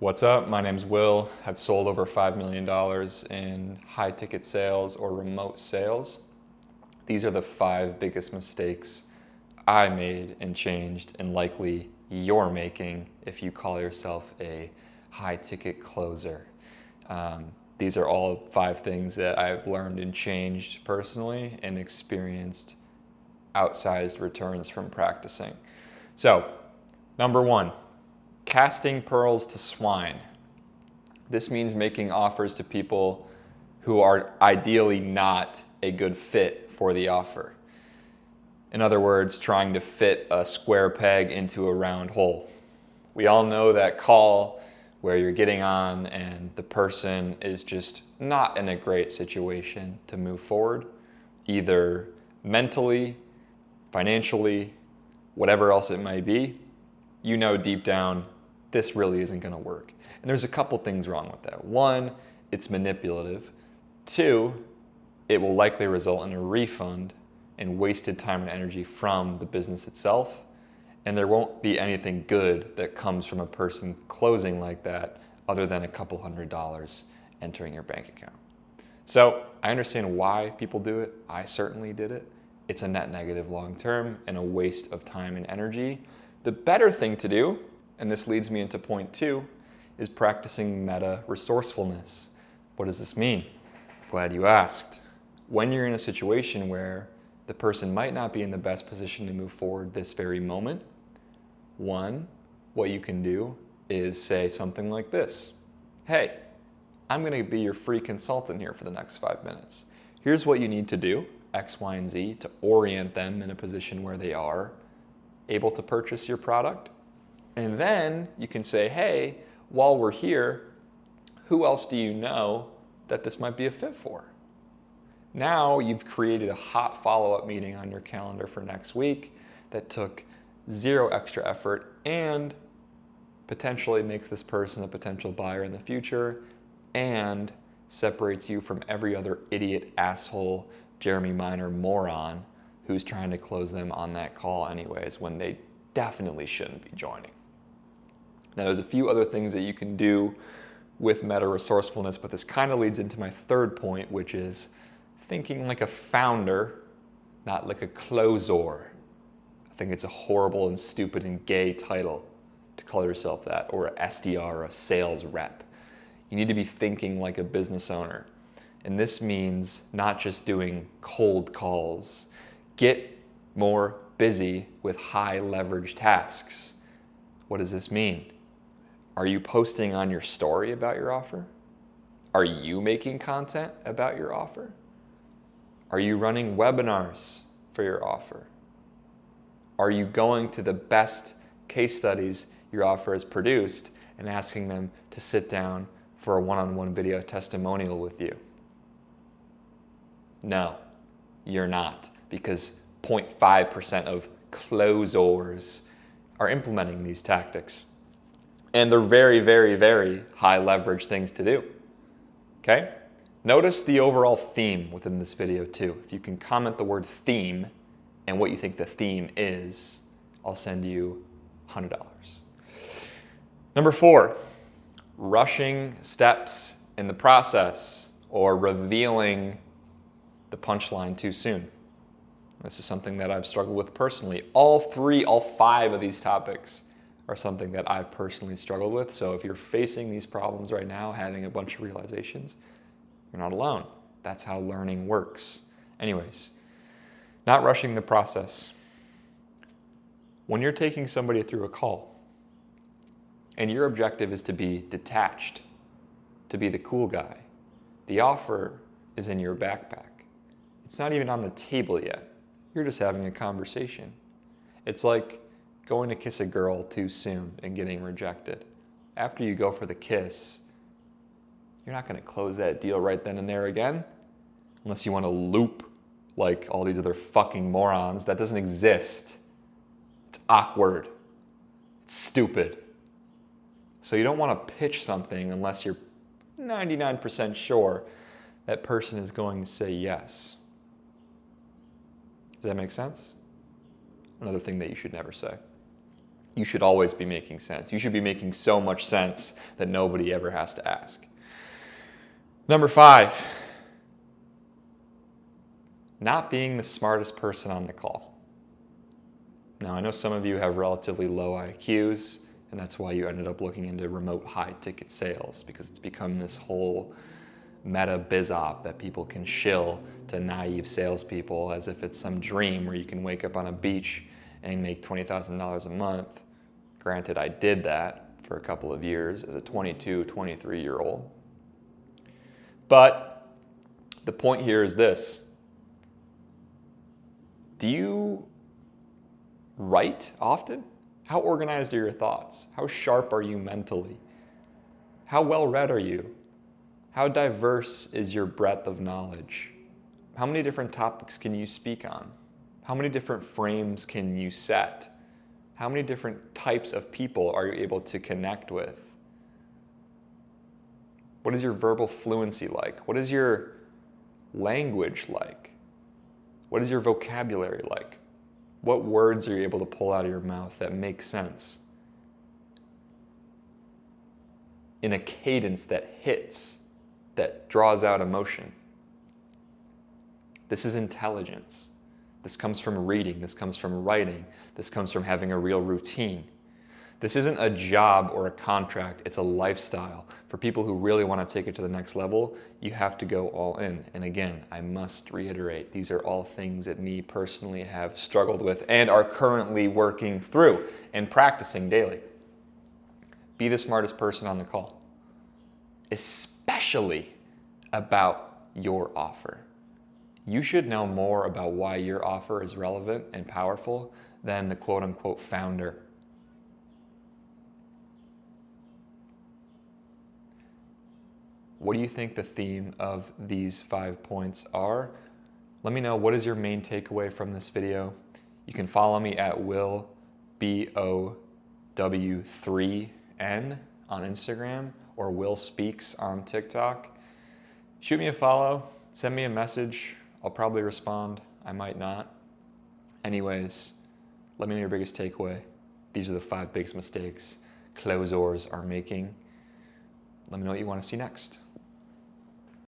What's up? My name's Will. I've sold over $5 million in high ticket sales or remote sales. These are the 5 biggest mistakes I made and changed, and likely you're making if you call yourself a high ticket closer. These are all 5 things that I've learned and changed personally and experienced outsized returns from practicing. So, number 1. Casting pearls to swine. This means making offers to people who are ideally not a good fit for the offer. In other words, trying to fit a square peg into a round hole. We all know that call where you're getting on and the person is just not in a great situation to move forward, either mentally, financially, whatever else it may be. You know deep down, this really isn't going to work. And there's a couple things wrong with that. 1, it's manipulative. 2, it will likely result in a refund and wasted time and energy from the business itself. And there won't be anything good that comes from a person closing like that other than a couple $100 entering your bank account. So I understand why people do it. I certainly did it. It's a net negative long term and a waste of time and energy. The better thing to do, and this leads me into point 2, is practicing meta-resourcefulness. What does this mean? Glad you asked. When you're in a situation where the person might not be in the best position to move forward this very moment, 1, what you can do is say something like this. Hey, I'm going to be your free consultant here for the next 5 minutes. Here's what you need to do, X, Y, and Z, to orient them in a position where they are able to purchase your product. And then you can say, hey, while we're here, who else do you know that this might be a fit for? Now you've created a hot follow-up meeting on your calendar for next week that took 0 extra effort and potentially makes this person a potential buyer in the future and separates you from every other idiot, asshole, Jeremy Minor moron who's trying to close them on that call anyways when they definitely shouldn't be joining. Now, there's a few other things that you can do with meta-resourcefulness, but this kind of leads into my 3rd point, which is thinking like a founder, not like a closer. I think it's a horrible and stupid and gay title to call yourself that, or a SDR, or a sales rep. You need to be thinking like a business owner. And this means not just doing cold calls. Get more busy with high leverage tasks. What does this mean? Are you posting on your story about your offer? Are you making content about your offer? Are you running webinars for your offer? Are you going to the best case studies your offer has produced and asking them to sit down for a one-on-one video testimonial with you? No, you're not, because 0.5% of closers are implementing these tactics. And they're very, very, very high leverage things to do. Okay? Notice the overall theme within this video too. If you can comment the word theme and what you think the theme is, I'll send you $100. Number 4, rushing steps in the process or revealing the punchline too soon. This is something that I've struggled with personally. All 5 of these topics are something that I've personally struggled with. So if you're facing these problems right now, having a bunch of realizations, you're not alone. That's how learning works. Anyways, not rushing the process. When you're taking somebody through a call and your objective is to be detached, to be the cool guy, the offer is in your backpack. It's not even on the table yet. You're just having a conversation. It's like going to kiss a girl too soon and getting rejected. After you go for the kiss, you're not going to close that deal right then and there again, unless you want to loop like all these other fucking morons. That doesn't exist. It's awkward. It's stupid. So you don't want to pitch something unless you're 99% sure that person is going to say yes. Does that make sense? Another thing that you should never say. You should always be making sense. You should be making so much sense that nobody ever has to ask. Number 5, not being the smartest person on the call. Now, I know some of you have relatively low IQs, and that's why you ended up looking into remote high-ticket sales, because it's become this whole meta biz-op that people can shill to naive salespeople as if it's some dream where you can wake up on a beach and make $20,000 a month. Granted, I did that for a couple of years as a 22, 23-year-old. But the point here is this. Do you write often? How organized are your thoughts? How sharp are you mentally? How well read are you? How diverse is your breadth of knowledge? How many different topics can you speak on? How many different frames can you set? How many different types of people are you able to connect with? What is your verbal fluency like? What is your language like? What is your vocabulary like? What words are you able to pull out of your mouth that make sense? In a cadence that hits, that draws out emotion. This is intelligence. This comes from reading. This comes from writing. This comes from having a real routine. This isn't a job or a contract, it's a lifestyle. For people who really want to take it to the next level, you have to go all in. And again, I must reiterate, these are all things that me personally have struggled with and are currently working through and practicing daily. Be the smartest person on the call, especially about your offer. You should know more about why your offer is relevant and powerful than the quote-unquote founder. What do you think the theme of these 5 points are? Let me know, what is your main takeaway from this video? You can follow me at willbow3n on Instagram or Will Speaks on TikTok. Shoot me a follow, send me a message. I'll probably respond, I might not. Anyways, let me know your biggest takeaway. These are the 5 biggest mistakes closers are making. Let me know what you want to see next.